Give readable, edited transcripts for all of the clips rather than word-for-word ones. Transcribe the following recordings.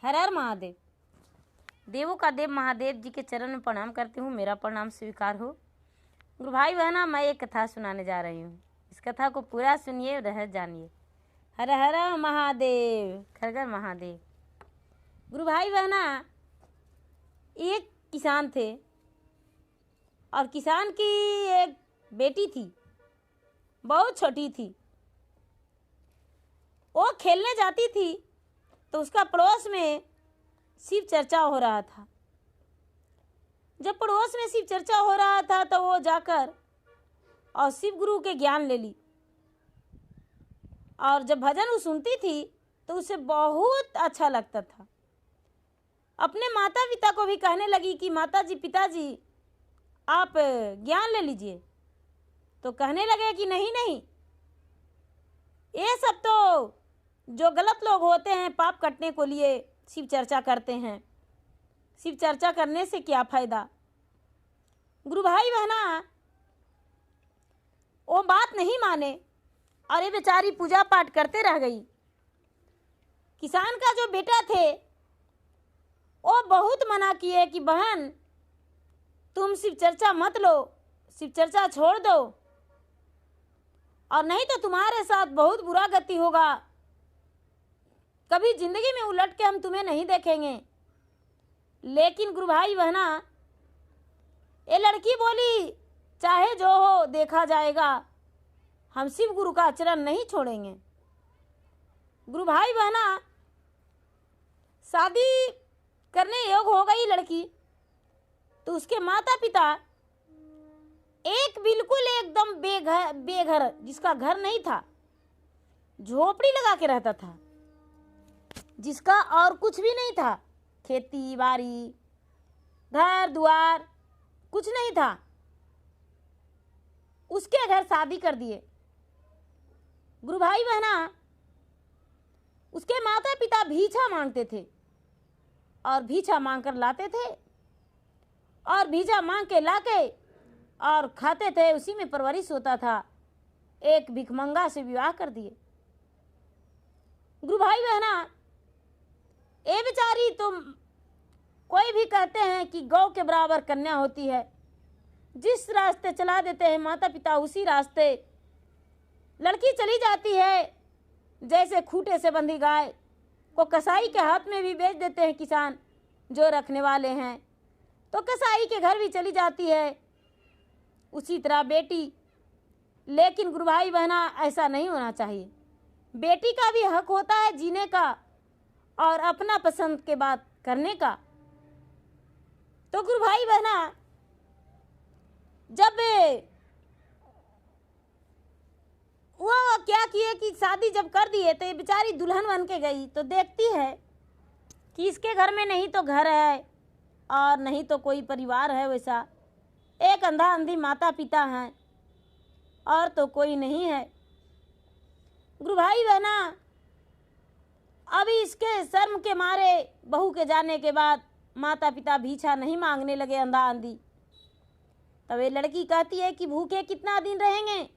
हर हर महादेव। देवों का देव महादेव जी के चरण में प्रणाम करती हूँ। मेरा प्रणाम स्वीकार हो। गुरु भाई बहना, मैं एक कथा सुनाने जा रही हूँ। इस कथा को पूरा सुनिए, रह जानिए। हर हर महादेव, घर घर महादेव। गुरु भाई बहना, एक किसान थे और किसान की एक बेटी थी, बहुत छोटी थी। वो खेलने जाती थी तो उसका पड़ोस में शिव चर्चा हो रहा था। जब पड़ोस में शिव चर्चा हो रहा था तो वो जाकर और शिव गुरु के ज्ञान ले ली। और जब भजन वो सुनती थी तो उसे बहुत अच्छा लगता था। अपने माता पिता को भी कहने लगी कि माता जी, पिताजी, आप ज्ञान ले लीजिए। तो कहने लगे कि नहीं नहीं, ये सब तो जो गलत लोग होते हैं, पाप कटने को लिए शिव चर्चा करते हैं। शिव चर्चा करने से क्या फायदा। गुरु भाई बहना, वो बात नहीं माने और ये बेचारी पूजा पाठ करते रह गई। किसान का जो बेटा थे वो बहुत मना किए कि बहन, तुम शिव चर्चा मत लो, शिव चर्चा छोड़ दो, और नहीं तो तुम्हारे साथ बहुत बुरा गति होगा। कभी जिंदगी में उलट के हम तुम्हें नहीं देखेंगे। लेकिन गुरु भाई बहना, ये लड़की बोली, चाहे जो हो देखा जाएगा, हम शिव गुरु का आचरण नहीं छोड़ेंगे। गुरु भाई बहना, शादी करने योग्य हो गई लड़की तो उसके माता पिता एक बिल्कुल एकदम बेघर, जिसका घर नहीं था, झोपड़ी लगा के रहता था, जिसका और कुछ भी नहीं था, खेती बाड़ी, घर द्वार कुछ नहीं था, उसके घर शादी कर दिए। गुरु भाई बहना, उसके माता पिता भीछा मांगते थे और भीछा मांग कर लाते थे और भीछा मांग के लाके और खाते थे, उसी में परवरिश होता था। एक भिखमंगा से विवाह कर दिए। गुरु भाई बहना, ये बेचारी तो कोई भी कहते हैं कि गौ के बराबर कन्या होती है। जिस रास्ते चला देते हैं माता पिता, उसी रास्ते लड़की चली जाती है। जैसे खूंटे से बंधी गाय को कसाई के हाथ में भी बेच देते हैं किसान जो रखने वाले हैं, तो कसाई के घर भी चली जाती है। उसी तरह बेटी। लेकिन गुरु भाई बहना, ऐसा नहीं होना चाहिए। बेटी का भी हक होता है जीने का और अपना पसंद के बात करने का। तो गुरु भाई बहना, जब वो क्या किए कि शादी जब कर दिए तो ये बेचारी दुल्हन बन के गई तो देखती है कि इसके घर में नहीं तो घर है और नहीं तो कोई परिवार है। वैसा एक अंधा अंधी माता पिता हैं और तो कोई नहीं है। गुरु भाई बहना, अभी इसके शर्म के मारे बहू के जाने के बाद माता पिता भीछा नहीं मांगने लगे अंधा अंधी। तब ये लड़की कहती है कि भूखे कितना दिन रहेंगे,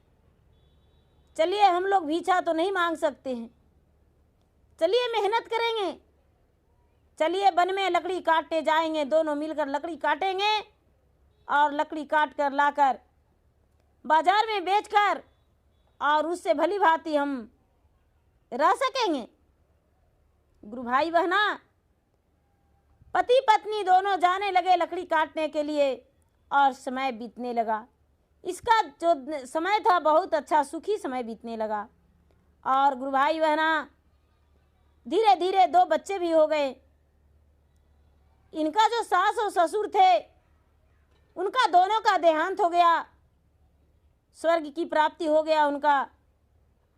चलिए हम लोग भीछा तो नहीं मांग सकते हैं, चलिए मेहनत करेंगे, चलिए वन में लकड़ी काटते जाएंगे, दोनों मिलकर लकड़ी काटेंगे और लकड़ी काट कर लाकर बाजार में बेचकर और उससे भली भांति हम रह सकेंगे। गुरु भाई बहना, पति पत्नी दोनों जाने लगे लकड़ी काटने के लिए और समय बीतने लगा। इसका जो समय था बहुत अच्छा सुखी समय बीतने लगा। और गुरु भाई बहना, धीरे धीरे 2 बच्चे भी हो गए। इनका जो सास और ससुर थे उनका दोनों का देहांत हो गया, स्वर्ग की प्राप्ति हो गया उनका।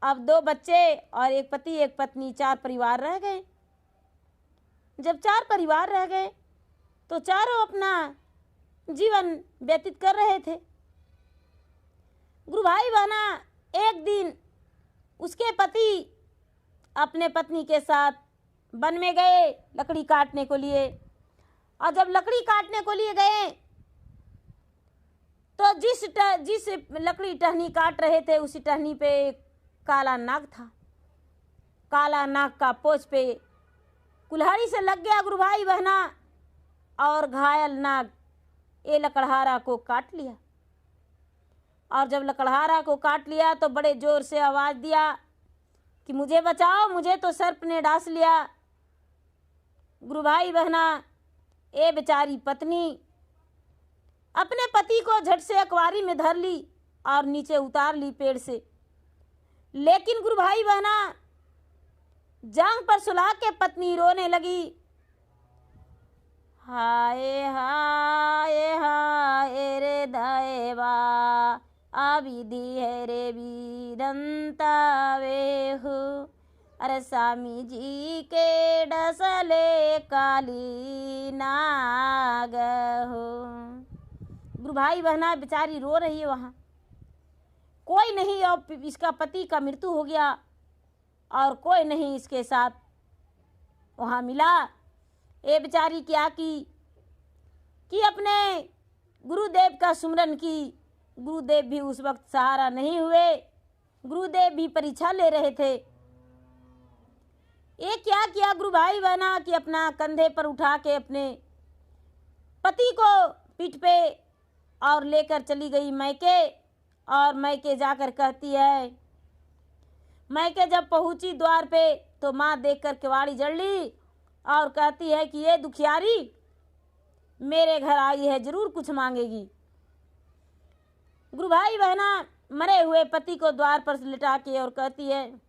अब 2 बच्चे और एक पति एक पत्नी, 4 परिवार रह गए। जब 4 परिवार रह गए तो चारों अपना जीवन व्यतीत कर रहे थे। गुरु भाई बहना, एक दिन उसके पति अपने पत्नी के साथ वन में गए लकड़ी काटने को लिए। और जब लकड़ी काटने को लिए गए तो जिस लकड़ी टहनी काट रहे थे उसी टहनी पे एक काला नाग था। काला नाग का पोंछ पे कुल्हाड़ी से लग गया गुरु भाई बहना, और घायल नाग ये लकड़हारा को काट लिया। और जब लकड़हारा को काट लिया तो बड़े जोर से आवाज दिया कि मुझे बचाओ, मुझे तो सर्प ने डांस लिया। गुरु भाई बहना, ये बेचारी पत्नी अपने पति को झट से अकवारी में धर ली और नीचे उतार ली पेड़ से। लेकिन गुरु भाई बहना, जांग पर सुला के पत्नी रोने लगी, हाय हाय हाय रे दैवा, आविधि है रे वीरंता वेहु, अरे स्वामी जी के डसले काली नाग हो। गुरु भाई बहना बेचारी रो रही है, वहाँ कोई नहीं, और इसका पति का मृत्यु हो गया और कोई नहीं इसके साथ वहाँ मिला। ये बेचारी क्या की कि अपने गुरुदेव का सुमरन की। गुरुदेव भी उस वक्त सहारा नहीं हुए, गुरुदेव भी परीक्षा ले रहे थे। ये क्या किया गुरु भाई बहना कि अपना कंधे पर उठा के अपने पति को पीठ पे और लेकर चली गई मैके। और मैके जाकर कहती है, मैके जब पहुंची द्वार पे तो माँ देखकर किवाड़ी जड़ ली और कहती है कि ये दुखियारी मेरे घर आई है, जरूर कुछ मांगेगी। गुरु भाई बहना मरे हुए पति को द्वार पर लिटा के और कहती है,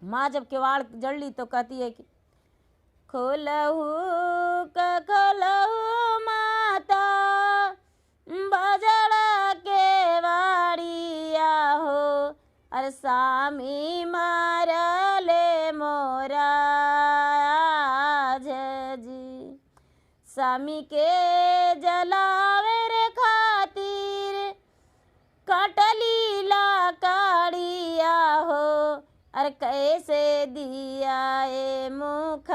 माँ जब किवाड़ जड़ ली तो कहती है कि खोलहू खोलहू माता बजड़ा के वाड़िया हो, अरे स्वामी मारले मोरा जी, स्वामी के जलावे रे खातिर कटली ला काड़िया हो, अरे कैसे दिया ए मुख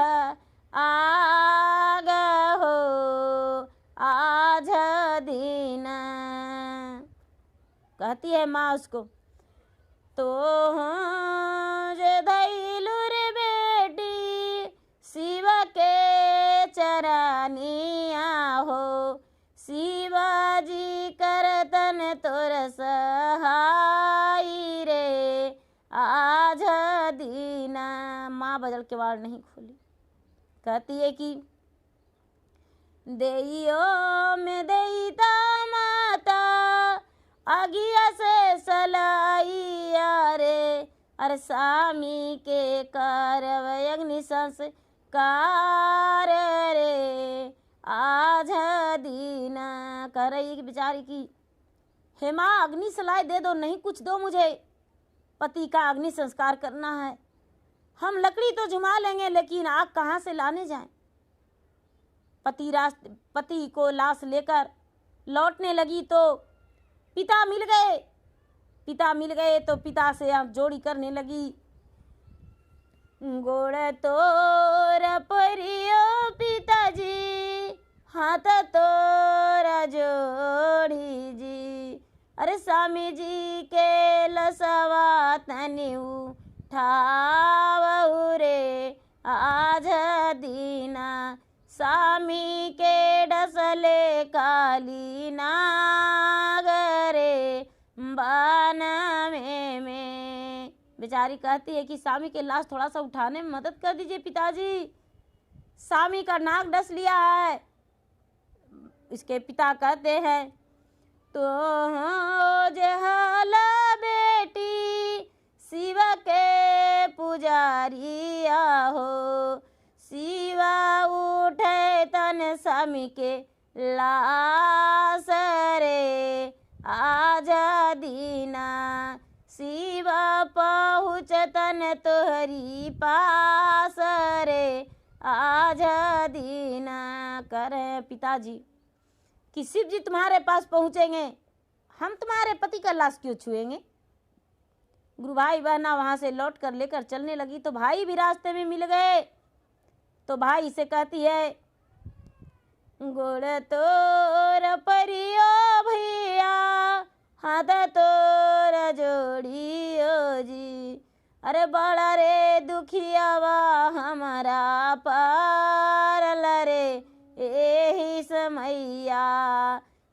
आग हो आज दिन। कहती है माँ उसको, तो जे धैलू रे बेटी शिव के चरनिया हो, शिवाजी करतन तोर सहाई रे आज दीना। माँ बदल के वाड़ नहीं खोली, कहती है कि देइयो में देईता माता आगिया से सलाइया रे, अरे स्वामी के करव अग्नि संस्कार रे आज दीना। कह रही बेचारी की, हे माँ अग्नि सलाई दे दो, नहीं कुछ दो, मुझे पति का अग्नि संस्कार करना है। हम लकड़ी तो जुमा लेंगे लेकिन आग कहाँ से लाने जाएं। पति को लाश लेकर लौटने लगी तो पिता मिल गए तो पिता से आप जोड़ी करने लगी, गोड़ तोर परियो पिताजी हाथ तोरा जोड़ी जी, अरे स्वामी जी के लसवा तनी उठावऊ रे आज दीना, स्वामी के डसले काली नाग रे बान में। बेचारी कहती है कि स्वामी के लाश थोड़ा सा उठाने में मदद कर दीजिए पिताजी, स्वामी का नाग डस लिया है। इसके पिता कहते हैं, तो जहला बेटी शिव के पुजारिया हो, शिवा उठे तन स्वामी के लाश रे आज दीना, शिवा पहुँच तन तोहरी पास रे आज दीना। करे पिताजी कि शिव जी तुम्हारे पास पहुँचेंगे, हम तुम्हारे पति का लाश क्यों छुएंगे। गुरु भाई बहना वहाँ से लौट कर लेकर चलने लगी तो भाई भी रास्ते में मिल गए। तो भाई से कहती है, गोड़ तोर परियो भैया हाथ तोर जोड़ियो जी, अरे बड़ा रे दुखियावा हमारा पारल रे एही समैया,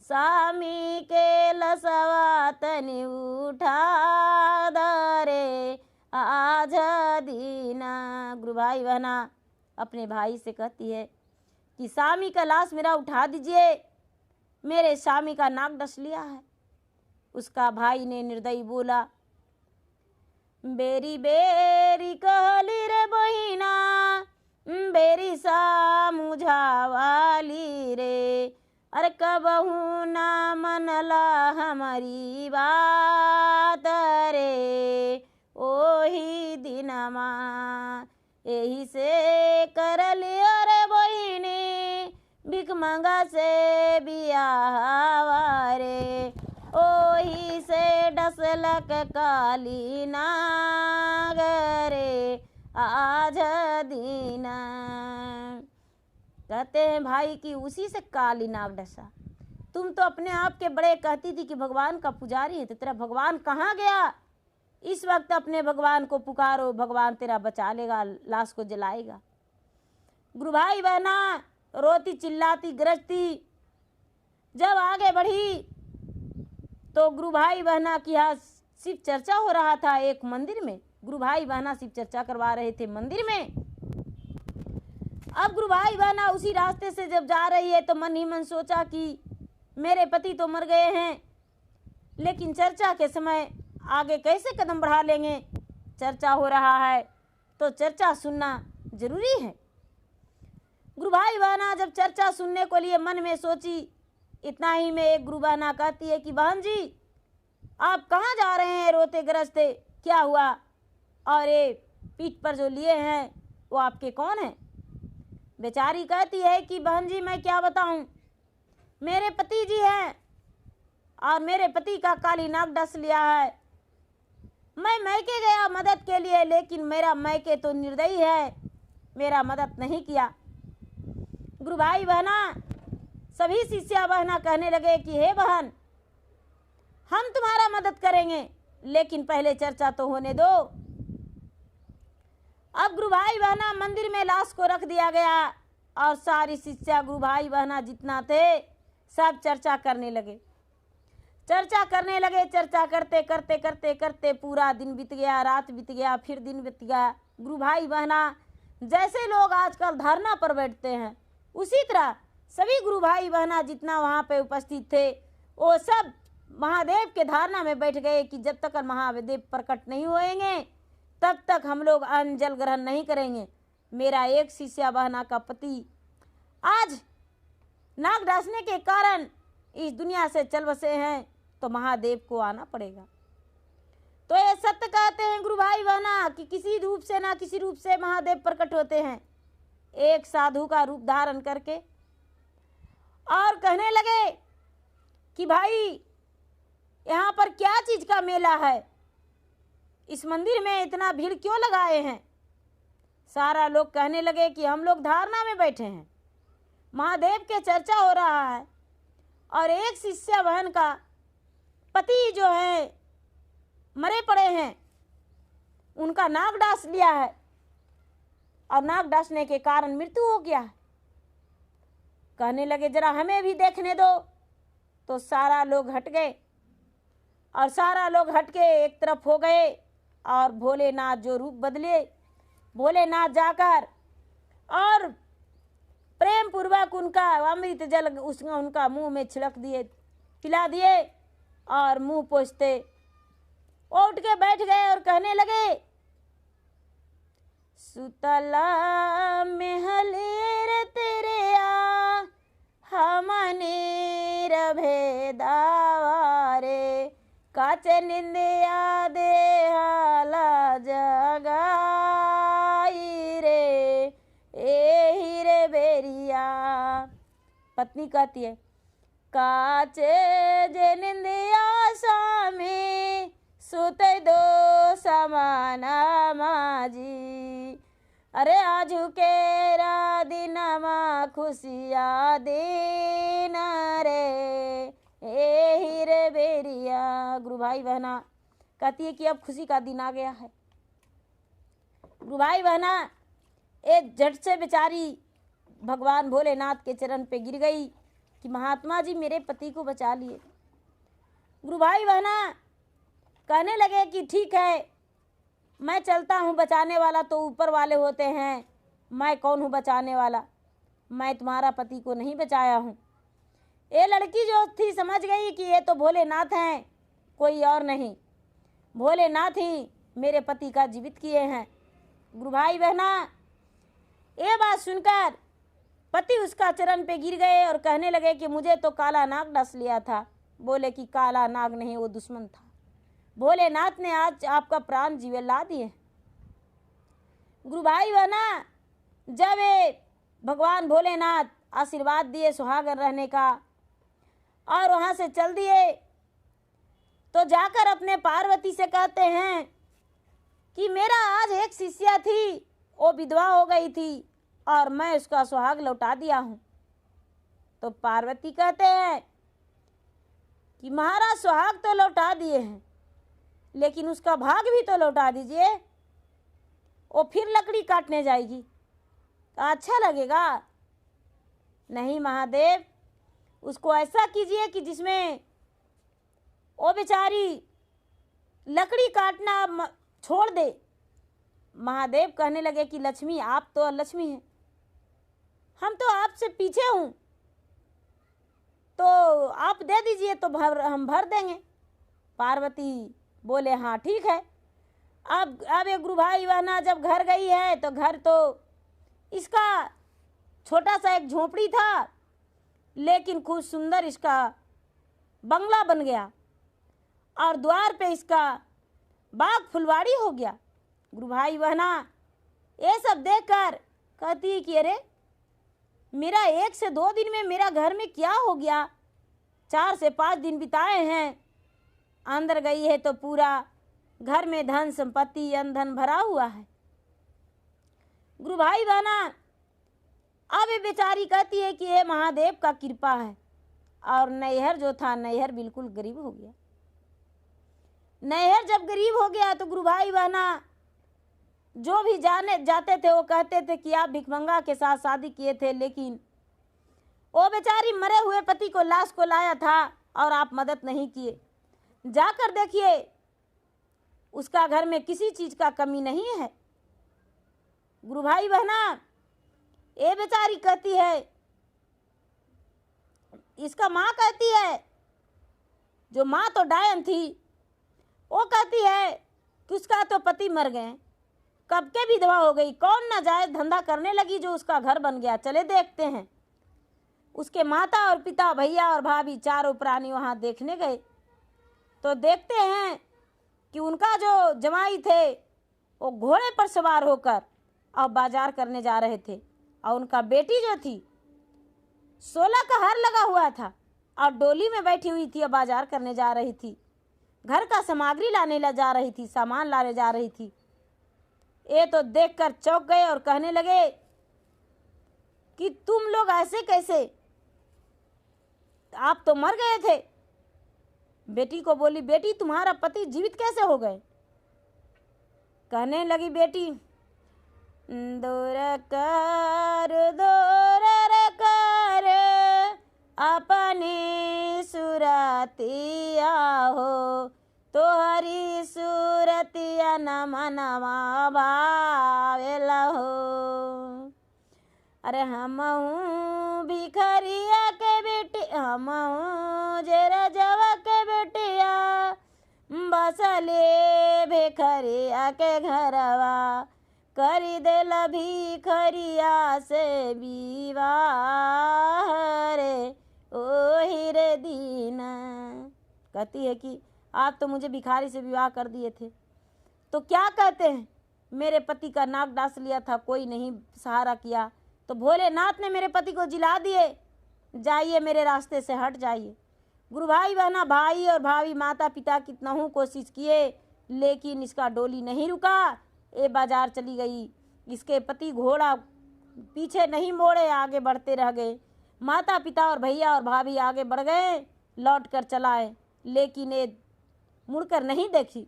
स्वामी के लसवा तनि उठा दरे आज दीना। गुरु भाई बहना अपने भाई से कहती है कि स्वामी का लाश मेरा उठा दीजिए, मेरे स्वामी का नाक डस लिया है। उसका भाई ने निर्दयी बोला, बेरी बेरी कहली रे बहिना, बेरी सा मुझावाली रे, अरे कबहू ना मनला हमारी बात रे ओही दिनमा, यही से करली रे बहिनी भिख मंगा से बियाह रे, ओही से डसलक काली नाग रे आज दीना। कहते हैं भाई कि उसी से काली नाग डसा। तुम तो अपने आप के बड़े कहती थी कि भगवान का पुजारी है, तो तेरा भगवान कहाँ गया? इस वक्त अपने भगवान को पुकारो, भगवान तेरा बचा लेगा, लाश को जलाएगा। गुरु भाई बहना रोती चिल्लाती गरजती जब आगे बढ़ी तो गुरु भाई बहना की यहाँ शिव चर्चा हो रहा था एक मंदिर में। गुरु भाई बहना शिव चर्चा करवा रहे थे मंदिर में। अब गुरु भाई बहना उसी रास्ते से जब जा रही है तो मन ही मन सोचा कि मेरे पति तो मर गए हैं, लेकिन चर्चा के समय आगे कैसे कदम बढ़ा लेंगे? चर्चा हो रहा है तो चर्चा सुनना जरूरी है। गुरु भाई बहना जब चर्चा सुनने को लिए मन में सोची, इतना ही में एक गुरु बहना कहती है कि बहन जी आप कहाँ जा रहे हैं रोते गरजते, क्या हुआ? और ये पीठ पर जो लिए हैं वो आपके कौन हैं? बेचारी कहती है कि बहन जी मैं क्या बताऊं, मेरे पति जी हैं और मेरे पति का काली नाग डस लिया है। मैं मैके गया मदद के लिए, लेकिन मेरा मैके तो निर्दयी है, मेरा मदद नहीं किया। गुरु भाई बहना सभी शिष्या बहना कहने लगे कि हे बहन हम तुम्हारा मदद करेंगे, लेकिन पहले चर्चा तो होने दो। अब गुरु भाई बहना मंदिर में लाश को रख दिया गया और सारी शिष्या गुरु भाई बहना जितना थे सब चर्चा करने लगे। चर्चा करने लगे, चर्चा करते करते करते करते पूरा दिन बीत गया, रात बीत गया, फिर दिन बीत गया। गुरु भाई बहना जैसे लोग आजकल धरना पर बैठते हैं उसी तरह सभी गुरु भाई बहना जितना वहाँ पे उपस्थित थे वो सब महादेव के धारणा में बैठ गए कि जब तक महादेव प्रकट नहीं होएंगे तब तक हम लोग अन्न जल ग्रहण नहीं करेंगे। मेरा एक शिष्या बहना का पति आज नाग डासने के कारण इस दुनिया से चल बसे हैं, तो महादेव को आना पड़ेगा। तो ये सत्य कहते हैं गुरु भाई बहना कि किसी रूप से ना किसी रूप से महादेव प्रकट होते हैं, एक साधु का रूप धारण करके। और कहने लगे कि भाई यहाँ पर क्या चीज का मेला है, इस मंदिर में इतना भीड़ क्यों लगाए हैं? सारा लोग कहने लगे कि हम लोग धारणा में बैठे हैं, महादेव के चर्चा हो रहा है और एक शिष्या बहन का पति जो है मरे पड़े हैं, उनका नाग डास लिया है और नाग डासने के कारण मृत्यु हो गया है। कहने लगे जरा हमें भी देखने दो। तो सारा लोग हट गए और सारा लोग हट के एक तरफ हो गए और भोलेनाथ जो रूप बदले, भोलेनाथ जाकर और प्रेम पूर्वक उनका अमृत जल उनका मुंह में छिड़क दिए, पिला दिए और मुंह पोंछते उठ के बैठ गए और कहने लगे सुतला में हलेर तेरे आ हमने रभे दावारे काचे निंदिया दे हाला जगाई रे ए हीरे बेरिया। पत्नी कहती है काचे जे निंदिया सामे सुते दो समाना माजी, अरे आजू केरा दिनमा खुशिया देना रे ए हीरे बेरिया। गुरु भाई बहना कहती है कि अब खुशी का दिन आ गया है, गुरु भाई बहना, एक झट से बेचारी भगवान भोलेनाथ के चरण पे गिर गई कि महात्मा जी मेरे पति को बचा लिए। गुरु भाई बहना कहने लगे कि ठीक है, मैं चलता हूँ, बचाने वाला तो ऊपर वाले होते हैं, मैं कौन हूँ बचाने वाला, मैं तुम्हारा पति को नहीं बचाया हूँ। ये लड़की जो थी समझ गई कि ये तो भोलेनाथ हैं, कोई और नहीं, भोलेनाथ ही मेरे पति का जीवित किए हैं। गुरु भाई बहना ये बात सुनकर पति उसका चरण पे गिर गए और कहने लगे कि मुझे तो काला नाग डस लिया था। बोले कि काला नाग नहीं, वो दुश्मन था, भोलेनाथ ने आज आपका प्राण जीवे ला दिए। गुरु भाई बहना जब ये भगवान भोलेनाथ आशीर्वाद दिए सुहागन रहने का और वहाँ से चल दिए, तो जाकर अपने पार्वती से कहते हैं कि मेरा आज एक शिष्या थी, वो विधवा हो गई थी और मैं उसका सुहाग लौटा दिया हूँ। तो पार्वती कहते हैं कि महाराज सुहाग तो लौटा दिए हैं, लेकिन उसका भाग भी तो लौटा दीजिए, वो फिर लकड़ी काटने जाएगी तो अच्छा लगेगा। नहीं महादेव, उसको ऐसा कीजिए कि जिसमें वो बेचारी लकड़ी काटना छोड़ दे। महादेव कहने लगे कि लक्ष्मी, आप तो लक्ष्मी हैं, हम तो आपसे पीछे हूँ, तो आप दे दीजिए तो हम भर देंगे। पार्वती बोले हाँ ठीक है। अब ये गुरु भाई बहना जब घर गई है तो घर तो इसका छोटा सा एक झोपड़ी था, लेकिन खूब सुंदर इसका बंगला बन गया और द्वार पे इसका बाग फुलवाड़ी हो गया। गुरु भाई बहना ये सब देखकर कहती है कि अरे मेरा 1 से 2 दिन में मेरा घर में क्या हो गया, 4 से 5 दिन बिताए हैं, अंदर गई है तो पूरा घर में धन संपत्ति अन्न धन भरा हुआ है। गुरु भाई बहना अब ये बेचारी कहती है कि ये महादेव का कृपा है। और नैहर जो था, नैहर बिल्कुल गरीब हो गया। नैहर जब गरीब हो गया तो गुरु भाई बहना जो भी जाते थे वो कहते थे कि आप भिखमंगा के साथ शादी किए थे, लेकिन वो बेचारी मरे हुए पति को लाश को लाया था और आप मदद नहीं किए। जाकर देखिए उसका घर में किसी चीज का कमी नहीं है। गुरु भाई बहना ये बेचारी कहती है, इसका माँ कहती है, जो माँ तो डायन थी, वो कहती है कि उसका तो पति मर गए, कब के विधवा हो गई, कौन नाजायज धंधा करने लगी जो उसका घर बन गया, चले देखते हैं। उसके माता और पिता, भैया और भाभी चारों प्राणी वहाँ देखने गए तो देखते हैं कि उनका जो जमाई थे वो घोड़े पर सवार होकर और बाजार करने जा रहे थे, और उनका बेटी जो थी 16 का हार लगा हुआ था और डोली में बैठी हुई थी और बाजार करने जा रही थी, घर का सामग्री लाने जा रही थी, सामान लाने जा रही थी। ये तो देखकर चौंक गए और कहने लगे कि तुम लोग ऐसे कैसे, आप तो मर गए थे। बेटी को बोली, बेटी तुम्हारा पति जीवित कैसे हो गए। कहने लगी बेटी, दूर कर अपनी सुरतिया हो, तो हरी सूरतिया नमनवा भावेला हो। अरे हम भिखरिया के बेटी, हम जरा जवा के बेटिया, बसले भिखरिया के घरवा, करी देला भिखरिया से विवाह रे ओही रे दीना। कहती है कि आप तो मुझे भिखारी से विवाह कर दिए थे, तो क्या कहते हैं, मेरे पति का नाक डांस लिया था, कोई नहीं सहारा किया, तो भोलेनाथ ने मेरे पति को जिला दिए, जाइए मेरे रास्ते से हट जाइए। गुरु भाई बहना, भाई और भाभी, माता पिता कितना हूँ कोशिश किए, लेकिन इसका डोली नहीं रुका, ये बाजार चली गई। इसके पति घोड़ा पीछे नहीं मोड़े, आगे बढ़ते रह गए। माता पिता और भैया और भाभी आगे बढ़ गए, लौट कर चलाए, लेकिन ये मुड़कर नहीं देखी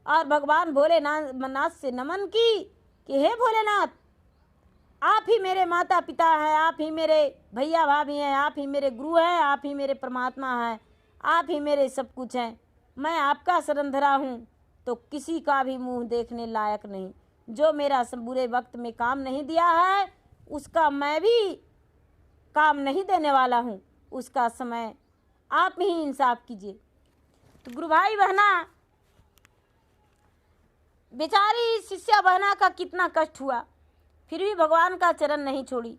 और भगवान भोलेनाथ से नमन की कि हे भोलेनाथ, आप ही मेरे माता पिता हैं, आप ही मेरे भैया भाभी हैं, आप ही मेरे गुरु हैं, आप ही मेरे परमात्मा हैं, आप ही मेरे सब कुछ हैं। मैं आपका शरण धरा हूँ तो किसी का भी मुंह देखने लायक नहीं। जो मेरा बुरे वक्त में काम नहीं दिया है उसका मैं भी काम नहीं देने वाला हूँ, उसका समय आप ही इंसाफ कीजिए। तो गुरु भाई बहना, बेचारी शिष्या बहना का कितना कष्ट हुआ, फिर भी भगवान का चरण नहीं छोड़ी।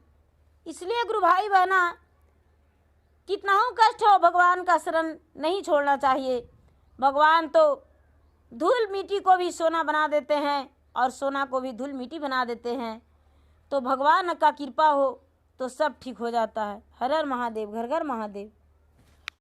इसलिए गुरु भाई बहना, कितना हो कष्ट हो, भगवान का शरण नहीं छोड़ना चाहिए। भगवान तो धूल मिट्टी को भी सोना बना देते हैं और सोना को भी धूल मिट्टी बना देते हैं। तो भगवान का कृपा हो तो सब ठीक हो जाता है। हर हर महादेव, घर घर महादेव।